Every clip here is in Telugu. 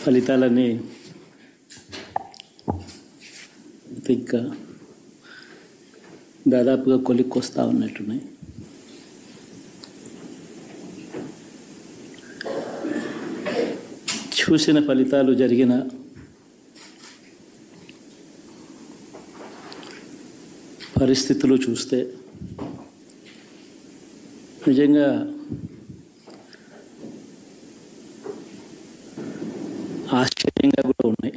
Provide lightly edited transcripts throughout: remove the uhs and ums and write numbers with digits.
ఫలితాలన్నీ ఇంకా దాదాపుగా కొలిక్కొస్తా ఉన్నట్టున్నాయి. చూసిన ఫలితాలు జరిగిన పరిస్థితులు చూస్తే నిజంగా ఆశ్చర్యంగా కూడా ఉన్నాయి.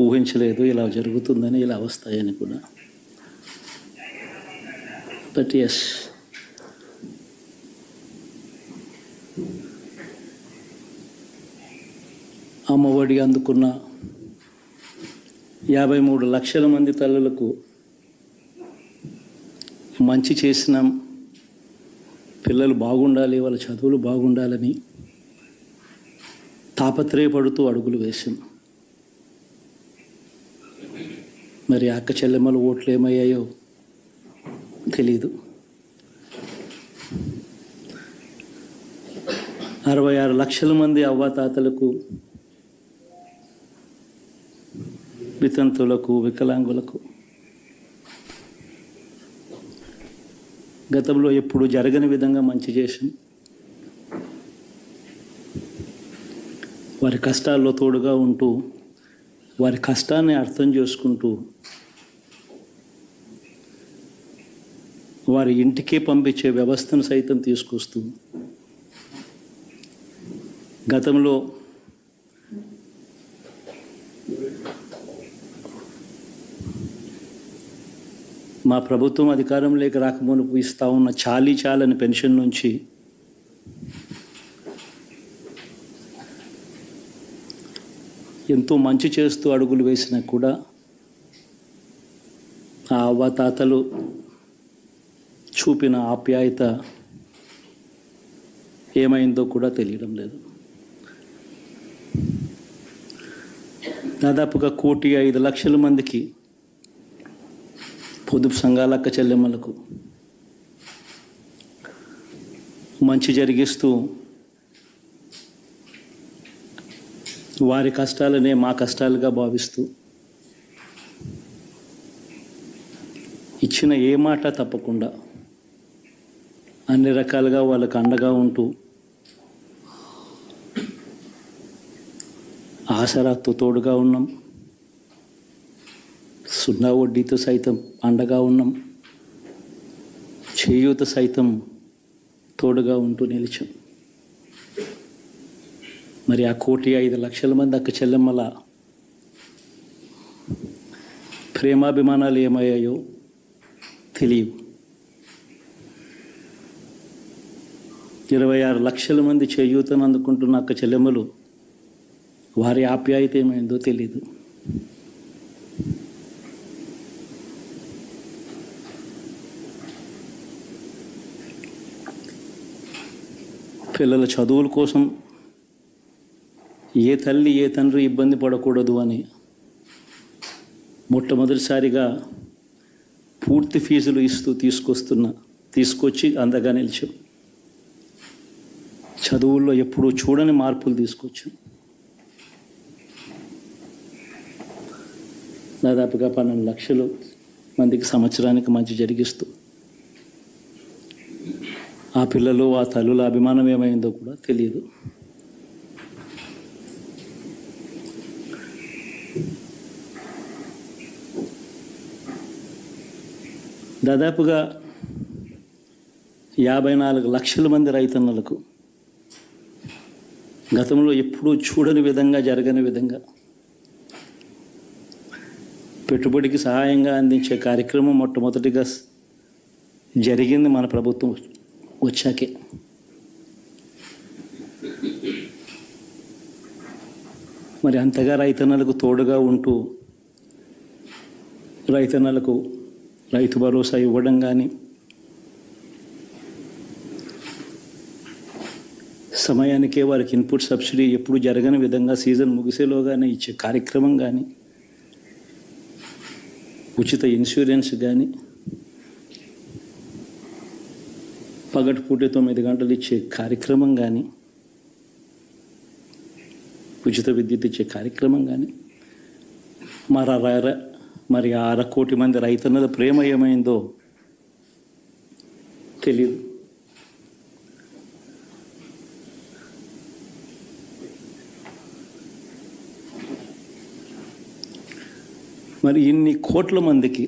ఊహించలేదు ఇలా జరుగుతుందని, ఇలా వస్తాయని కూడా. బట్ ఎస్, అమ్మఒడి అందుకున్న 53 లక్షల మంది తల్లులకు మంచి చేసినాం, పిల్లలు బాగుండాలి, వాళ్ళ చదువులు బాగుండాలని తాపత్రయపడుతూ అడుగులు వేసాం. మరి అక్క చెల్లెమ్మల ఓట్లు ఏమయ్యాయో తెలీదు. 66 లక్షల మంది అవ్వాతాతలకు, వితంతులకు, వికలాంగులకు గతంలో ఎప్పుడు జరగని విధంగా మంచి చేసాం. వారి కష్టాల్లో తోడుగా ఉంటూ, వారి కష్టాన్ని అర్థం చేసుకుంటూ, వారి ఇంటికే పంపించే వ్యవస్థను సైతం తీసుకొస్తూ, గతంలో మా ప్రభుత్వం అధికారంలోకి రాకమునుపు ఇస్తా ఉన్న చాలని పెన్షన్ నుంచి ఎంతో మంచి చేస్తూ అడుగులు వేసినా కూడా ఆ అవ్వాతాతలు చూపిన ఆప్యాయత ఏమైందో కూడా తెలియడం లేదు. దాదాపుగా 1,05,00,000 మందికి పొదుపు సంఘాల అక్క చెల్లెమ్మలకు మంచి జరిగిస్తూ, వారి కష్టాలనే మా కష్టాలుగా భావిస్తూ, ఇచ్చిన ఏ మాట తప్పకుండా అన్ని రకాలుగా వాళ్ళకు అండగా ఉంటూ, ఆసరాతో తోడుగా ఉన్నాం, సున్నా వడ్డీతో సైతం అండగా ఉన్నాం, చేయూత సైతం తోడుగా ఉంటూ నిలిచాం. మరి ఆ 1,05,00,000 మంది అక్క చెల్లెమ్మల ప్రేమాభిమానాలు ఏమయ్యాయో తెలియవు. 26 లక్షల మంది చేయూతను అందుకుంటున్న అక్క చెల్లెమ్మలు, వారి ఆప్యాయత ఏమైందో తెలీదు. పిల్లల చదువుల కోసం ఏ తల్లి ఏ తండ్రి ఇబ్బంది పడకూడదు అని మొట్టమొదటిసారిగా పూర్తి ఫీజులు ఇస్తూ తీసుకొచ్చి అందగా నిలిచాం. చదువుల్లో ఎప్పుడూ చూడని మార్పులు తీసుకొచ్చాం. దాదాపుగా 12 లక్షల మందికి సంవత్సరానికి మంచి జరిగిస్తూ, ఆ పిల్లలు, ఆ తల్లుల అభిమానం ఏమైందో కూడా తెలియదు. దాదాపుగా 54 లక్షల మంది రైతన్నలకు గతంలో ఎప్పుడూ చూడని విధంగా, జరగని విధంగా పెట్టుబడికి సహాయంగా అందించే కార్యక్రమం మొట్టమొదటిగా జరిగింది మన ప్రభుత్వం వచ్చాకే. మరి అంతగా రైతన్నలకు తోడుగా ఉంటూ, రైతన్నలకు రైతు భరోసా ఇవ్వడం కానీ, సమయానికే వారికి ఇన్పుట్ సబ్సిడీ ఎప్పుడు జరగని విధంగా సీజన్ ముగిసేలోగానే ఇచ్చే కార్యక్రమం కానీ, ఉచిత ఇన్సూరెన్స్ కానీ, పగటిపూట 9 గంటలు ఇచ్చే కార్యక్రమం కానీ, ఉచిత విద్యుత్ ఇచ్చే కార్యక్రమం కానీ, మరి 1/2 కోటి మంది రైతన్నల ప్రేమ ఏమైందో తెలియదు. మరి ఇన్ని కోట్ల మందికి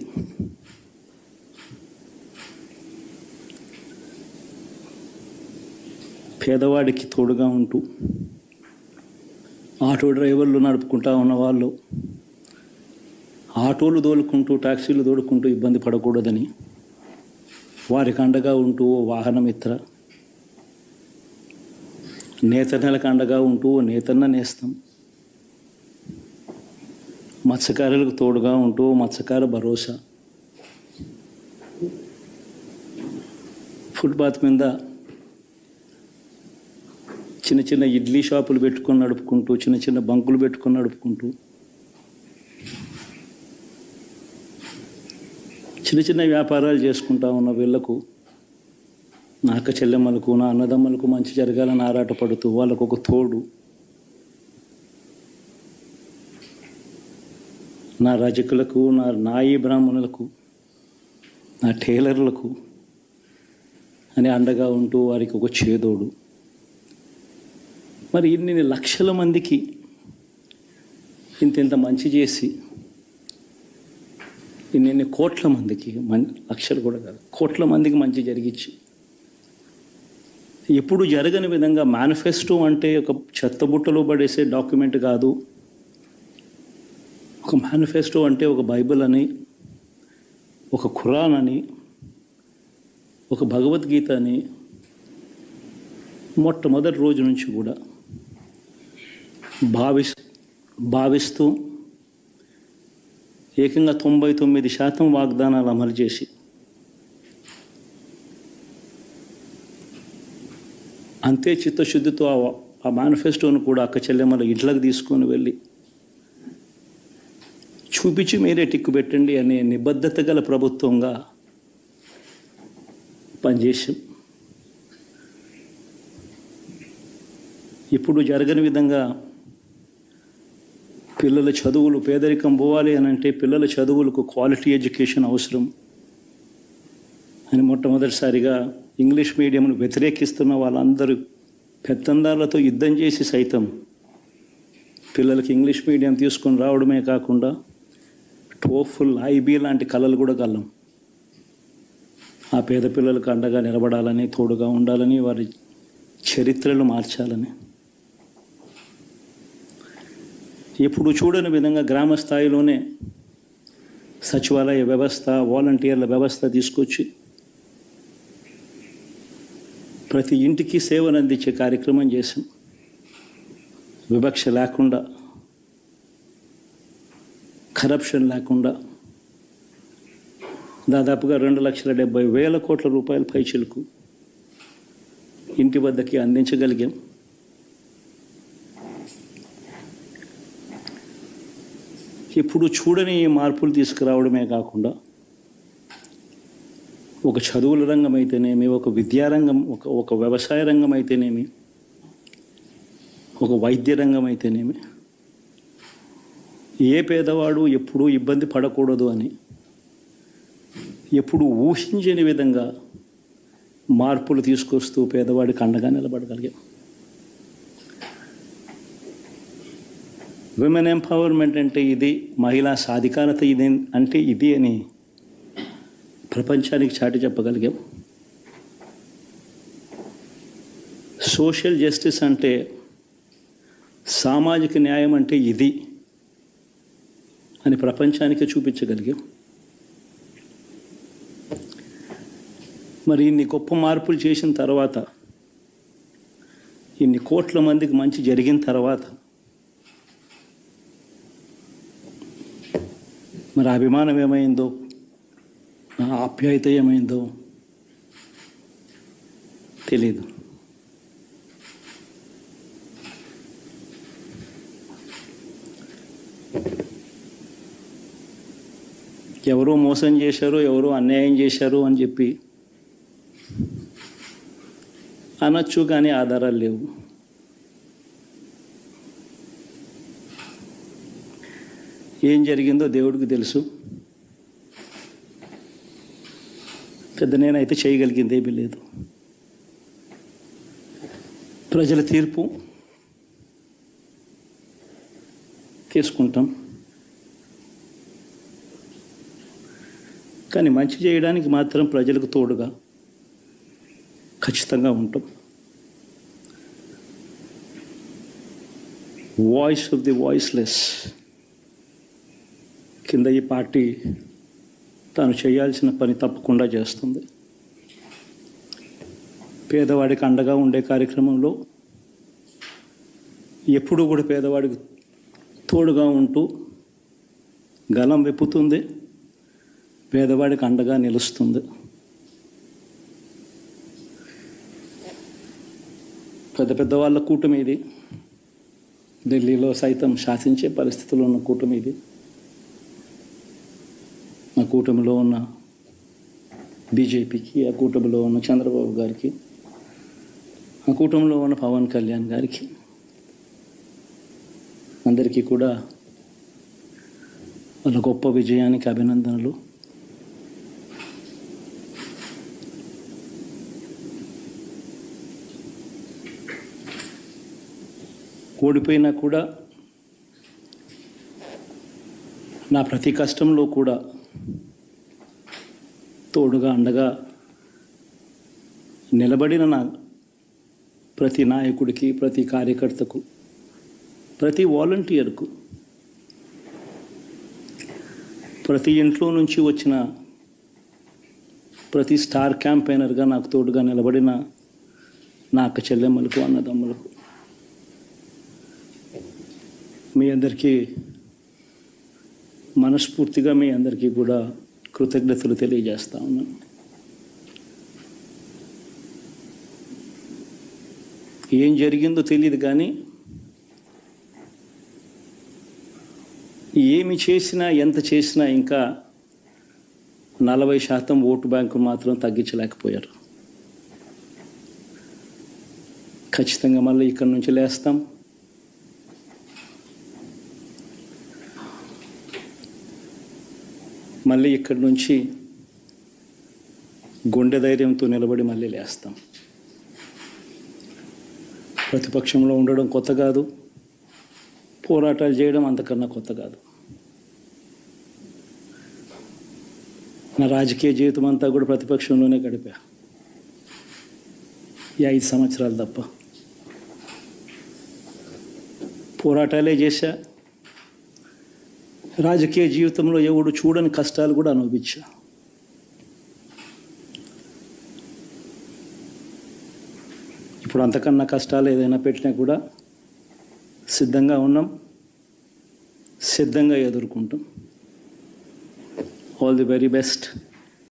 పేదవాడికి తోడుగా ఉంటూ ఆటో డ్రైవర్లు నడుపుకుంటా ఉన్న వాళ్ళు ఆటోలు తోలుకుంటూ టాక్సీలు తోలుకుంటూ ఇబ్బంది పడకూడదని వారికి అండగా ఉంటూ వాహనమిత్ర, నేతన్నలకు అండగా ఉంటూ నేతన్న నేస్తం, మత్స్యకారులకు తోడుగా ఉంటూ మత్స్యకార భరోసా, ఫుట్పాత్ మీద చిన్న చిన్న ఇడ్లీ షాపులు పెట్టుకొని నడుపుకుంటూ, చిన్న చిన్న బంకులు పెట్టుకొని నడుపుకుంటూ, చిన్న చిన్న వ్యాపారాలు చేసుకుంటా ఉన్న వీళ్లకు, నా అక్క చెల్లెమ్మలకు, నా అన్నదమ్మలకు మంచి జరగాలని ఆరాటపడుతూ వాళ్ళకు ఒక తోడు, నా రజకులకు, నా నాయి బ్రాహ్మణులకు, నా టైలర్లకు అని అండగా ఉంటూ వారికి ఒక చేదోడు. మరి ఇన్ని లక్షల మందికి ఇంత మంచి చేసి, ఇన్ని కోట్ల మందికి, లక్షలు కూడా కాదు, కోట్ల మందికి మంచి జరిగించి, ఎప్పుడు జరగని విధంగా మేనిఫెస్టో అంటే ఒక చెత్తబుట్టలో పడేసే డాక్యుమెంట్ కాదు. ఒక మేనిఫెస్టో అంటే ఒక బైబిల్ అని, ఒక ఖురాన్ అని, ఒక భగవద్గీత అని మొట్టమొదటి రోజు నుంచి కూడా భావిస్తూ ఏకంగా 99% వాగ్దానాలు అమలు చేసి, అంతే చిత్తశుద్ధితో ఆ మేనిఫెస్టోను కూడా అక్క చెల్లెమ్మల ఇంట్లోకి తీసుకొని వెళ్ళి చూపించి మీరే టిక్కు పెట్టండి అనే నిబద్ధత గల ప్రభుత్వంగా పనిచేసాం. ఇప్పుడు జరగని విధంగా పిల్లల చదువులు, పేదరికం పోవాలి అని అంటే పిల్లల చదువులకు క్వాలిటీ ఎడ్యుకేషన్ అవసరం అని మొట్టమొదటిసారిగా ఇంగ్లీష్ మీడియంను వ్యతిరేకిస్తున్న వాళ్ళందరూ పెత్తందారులతో యుద్ధం చేసి సైతం పిల్లలకి ఇంగ్లీష్ మీడియం తీసుకొని రావడమే కాకుండా టోఫుల్, ఐబీ లాంటి కళలు కూడా కలం. ఆ పేద పిల్లలకు అండగా నిలబడాలని, తోడుగా ఉండాలని, వారి చరిత్రలు మార్చాలని, ఎప్పుడు చూడని విధంగా గ్రామ స్థాయిలోనే సచివాలయ వ్యవస్థ, వాలంటీర్ల వ్యవస్థ తీసుకొచ్చి ప్రతి ఇంటికి సేవను అందించే కార్యక్రమం చేశాం. వివక్ష లేకుండా, కరప్షన్ లేకుండా దాదాపుగా 2,70,000 కోట్ల రూపాయల పైచిలకు ఇంటి వద్దకి అందించగలిగాం. ఇప్పుడు చూడని మార్పులు తీసుకురావడమే కాకుండా ఒక చదువుల రంగం అయితేనేమి, ఒక విద్యారంగం, ఒక వ్యవసాయ రంగం అయితేనేమి, ఒక వైద్య రంగం అయితేనేమి, ఏ పేదవాడు ఎప్పుడూ ఇబ్బంది పడకూడదు అని ఎప్పుడు ఊహించని విధంగా మార్పులు తీసుకొస్తూ పేదవాడికి అండగా నిలబడగలిగాం. విమెన్ ఎంపవర్మెంట్ అంటే ఇది, మహిళా సాధికారత ఇది అంటే ఇది అని ప్రపంచానికి చాటి చెప్పగలిగాం. సోషల్ జస్టిస్ అంటే, సామాజిక న్యాయం అంటే ఇది అని ప్రపంచానికి చూపించగలిగాం. మరి ఇన్ని గొప్ప మార్పులు చేసిన తర్వాత, ఇన్ని కోట్ల మందికి మంచి జరిగిన తర్వాత మరి అభిమానం ఏమైందో, నా ఆప్యాయత ఏమైందో తెలీదు. ఎవరో మోసం చేశారు, ఎవరో అన్యాయం చేశారు అని చెప్పి అనొచ్చు, కానీ ఆధారాలు లేవు. ఏం జరిగిందో దేవుడికి తెలుసు. పెద్ద నేనైతే చేయగలిగింది ఏమీ లేదు. ప్రజల తీర్పు తీసుకుంటాం, కానీ మంచి చేయడానికి మాత్రం ప్రజలకు తోడుగా ఖచ్చితంగా ఉంటాం. వాయిస్ ఆఫ్ ది వాయిస్లెస్ కింద ఈ పార్టీ తాను చేయాల్సిన పని తప్పకుండా చేస్తుంది. పేదవాడికి అండగా ఉండే కార్యక్రమంలో ఎప్పుడూ కూడా పేదవాడికి తోడుగా ఉంటూ గలం విప్పుతుంది, పేదవాడికి అండగా నిలుస్తుంది. పెద్ద పెద్ద వాళ్ళ కూటమి ఇది, ఢిల్లీలో సైతం శాసించే పరిస్థితుల్లో ఉన్న కూటమి ఇది. ఆ కూటమిలో ఉన్న బీజేపీకి, ఆ కూటమిలో ఉన్న చంద్రబాబు గారికి, ఆ కూటమిలో ఉన్న పవన్ కళ్యాణ్ గారికి, అందరికీ కూడా వాళ్ళ గొప్ప విజయానికి అభినందనలు. ఓడిపోయినా కూడా నా ప్రతి కష్టంలో కూడా తోడుగా అండగా నిలబడిన నా ప్రతి నాయకుడికి, ప్రతి కార్యకర్తకు, ప్రతి వాలంటీర్కు, ప్రతి ఇంట్లో నుంచి వచ్చిన ప్రతి స్టార్ క్యాంపెయినర్గా నాకు తోడుగా నిలబడిన నా అక్క చెల్లెమ్మలకు, అన్నదమ్ములకు, మీ అందరికీ మనస్ఫూర్తిగా మీ అందరికీ కూడా కృతజ్ఞతలు తెలియజేస్తా ఉన్నాను. ఏం జరిగిందో తెలియదు, కానీ ఏమి చేసినా, ఎంత చేసినా ఇంకా 40% ఓటు బ్యాంకు మాత్రం తగ్గించలేకపోయారు. ఖచ్చితంగా మళ్ళీ ఇక్కడి నుంచి లేస్తాం. మళ్ళీ ఇక్కడి నుంచి గుండె ధైర్యంతో నిలబడి మళ్ళీ లేస్తాం. ప్రతిపక్షంలో ఉండడం కొత్త కాదు, పోరాటాలు చేయడం అంతకన్నా కొత్త కాదు. నా రాజకీయ జీవితం అంతా కూడా ప్రతిపక్షంలోనే గడిపా, ఈ 5 సంవత్సరాలు తప్ప. పోరాటాలే చేశా, రాజకీయ జీవితంలో ఎవడు చూడని కష్టాలు కూడా అనుభవించా. ఇప్పుడు అంతకన్నా కష్టాలు ఏదైనా పెట్టినా కూడా సిద్ధంగా ఉన్నాం, సిద్ధంగా ఎదుర్కొంటాం. All the very best.